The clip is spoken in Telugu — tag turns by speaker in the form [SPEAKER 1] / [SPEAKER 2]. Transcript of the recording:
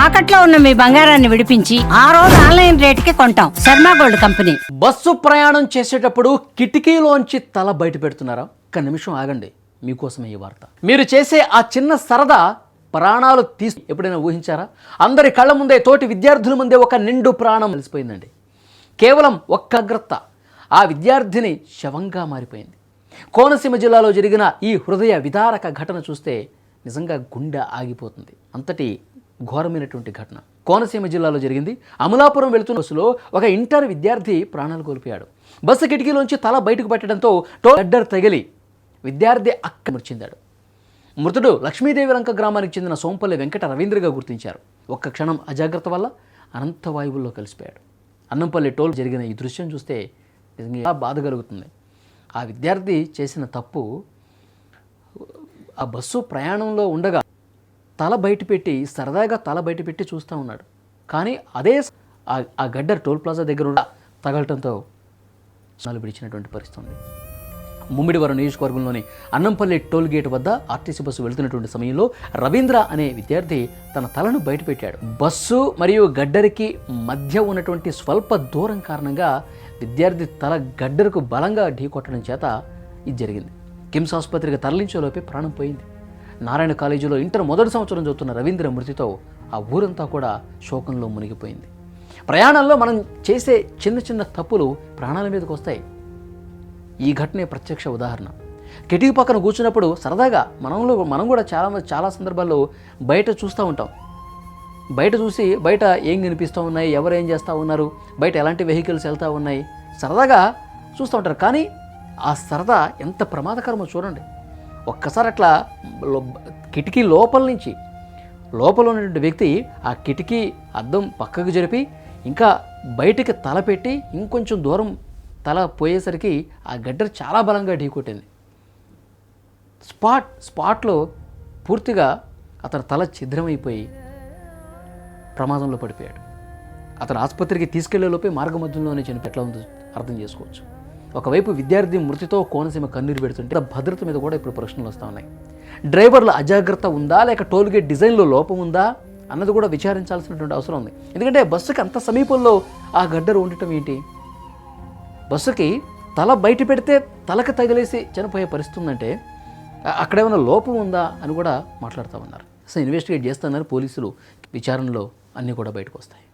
[SPEAKER 1] తాకట్లో ఉన్న మీ బంగారాన్ని విడిపించి ఆ రోజు ఆన్లైన్ రేటుకి కొంటాం. Sharma gold company.
[SPEAKER 2] బస్సు ప్రయాణం చేసేటప్పుడు కిటికీలోంచి తల బయట పెడుతున్నారా? ఒక్క నిమిషం ఆగండి, మీకోసమే ఈ వార్త. మీరు చేసే ఆ చిన్న సరదా ప్రాణాలు తీసి ఎప్పుడైనా ఊహించారా? అందరి కళ్ళ ముందే, తోటి విద్యార్థుల ముందే ఒక నిండు ప్రాణం కలిసిపోయిందండి. కేవలం ఒక్క అగ్రత్త ఆ విద్యార్థిని శవంగా మారిపోయింది. కోనసీమ జిల్లాలో జరిగిన ఈ హృదయ విదారక ఘటన చూస్తే నిజంగా గుండె ఆగిపోతుంది. అంతటి ఘోరమైనటువంటి ఘటన కోనసీమ జిల్లాలో జరిగింది. అమలాపురం వెళుతున్న బస్సులో ఒక ఇంటర్ విద్యార్థి ప్రాణాలు కోల్పోయాడు. బస్సు కిటికీలోంచి తల బయటకు పెట్టడంతో గడ్డర్ తగిలి విద్యార్థి అక్కడ మృతి చెందాడు. మృతుడు లక్ష్మీదేవి లంక గ్రామానికి చెందిన సోంపల్లి వెంకట రవీంద్రగా గుర్తించారు. ఒక్క క్షణం అజాగ్రత్త వల్ల అనంత వాయువుల్లో కలిసిపోయాడు. అన్నంపల్లి టోల్ జరిగిన ఈ దృశ్యం చూస్తే నిజంగా బాధ కలుగుతుంది. ఆ విద్యార్థి చేసిన తప్పు, ఆ బస్సు ప్రయాణంలో ఉండగా తల బయటపెట్టి సరదాగా తల బయటపెట్టి చూస్తూ ఉన్నాడు. కానీ అదే ఆ గడ్డర్ టోల్ ప్లాజా దగ్గర ఉన్న తగలటంతో స్నాలు విడిచినటువంటి పరిస్థితి ఉంది. ముమ్మిడివరం నియోజకవర్గంలోని అన్నంపల్లి టోల్ గేట్ వద్ద ఆర్టీసీ బస్సు వెళుతున్నటువంటి సమయంలో రవీంద్ర అనే విద్యార్థి తన తలను బయటపెట్టాడు. బస్సు మరియు గడ్డరికి మధ్య ఉన్నటువంటి స్వల్ప దూరం కారణంగా విద్యార్థి తల గడ్డరకు బలంగా ఢీకొట్టడం చేత ఇది జరిగింది. కిమ్స్ ఆసుపత్రికి తరలించేలోపే ప్రాణం పోయింది. నారాయణ కాలేజీలో ఇంటర్ మొదటి సంవత్సరం చదువుతున్న రవీంద్ర మృతితో ఆ ఊరంతా కూడా శోకంలో మునిగిపోయింది. ప్రయాణంలో మనం చేసే చిన్న చిన్న తప్పులు ప్రాణాల మీదకి వస్తాయి. ఈ ఘటనే ప్రత్యక్ష ఉదాహరణ. కిటికీ పక్కన కూర్చున్నప్పుడు సరదాగా మనం కూడా చాలా సందర్భాల్లో బయట చూస్తూ ఉంటాం. బయట చూసి బయట ఏం కనిపిస్తూ ఉన్నాయి, ఎవరు ఏం చేస్తూ ఉన్నారు, బయట ఎలాంటి వెహికల్స్ వెళ్తూ ఉన్నాయి, సరదాగా చూస్తూ ఉంటారు. కానీ ఆ సరదా ఎంత ప్రమాదకరమో చూడండి. ఒక్కసారి అట్లా కిటికీ లోపల ఉన్నటువంటి వ్యక్తి ఆ కిటికీ అద్దం పక్కకు జరిపి ఇంకా బయటికి తల పెట్టి ఇంకొంచెం దూరం తల పోయేసరికి ఆ గడ్డర్ చాలా బలంగా ఢీకొట్టింది. స్పాట్లో పూర్తిగా అతని తల ఛిద్రమైపోయి ప్రమాదంలో పడిపోయాడు. అతను ఆసుపత్రికి తీసుకెళ్లే లోపే మార్గమధ్యంలోనే చనిపోయి ఎట్లా ఉందో అర్థం చేసుకోవచ్చు. ఒకవైపు విద్యార్థి మృతితో కోనసీమ కన్నీరు పెడుతుంటే భద్రత మీద కూడా ఇప్పుడు ప్రశ్నలు వస్తూ ఉన్నాయి. డ్రైవర్ల అజాగ్రత్త ఉందా, లేక టోల్గేట్ డిజైన్లో లోపం ఉందా అన్నది కూడా విచారించాల్సినటువంటి అవసరం ఉంది. ఎందుకంటే బస్సుకి అంత సమీపంలో ఆ గడ్డరు ఉండటం ఏంటి? బస్సుకి తల బయట పెడితే తలకు తగిలేసి చనిపోయే పరిస్థితి ఉందంటే అక్కడ ఏమైనా లోపం ఉందా అని కూడా మాట్లాడుతూ ఉన్నారు. సో ఇన్వెస్టిగేట్ చేస్తున్నారు పోలీసులు. విచారణలో అన్నీ కూడా బయటకు వస్తాయి.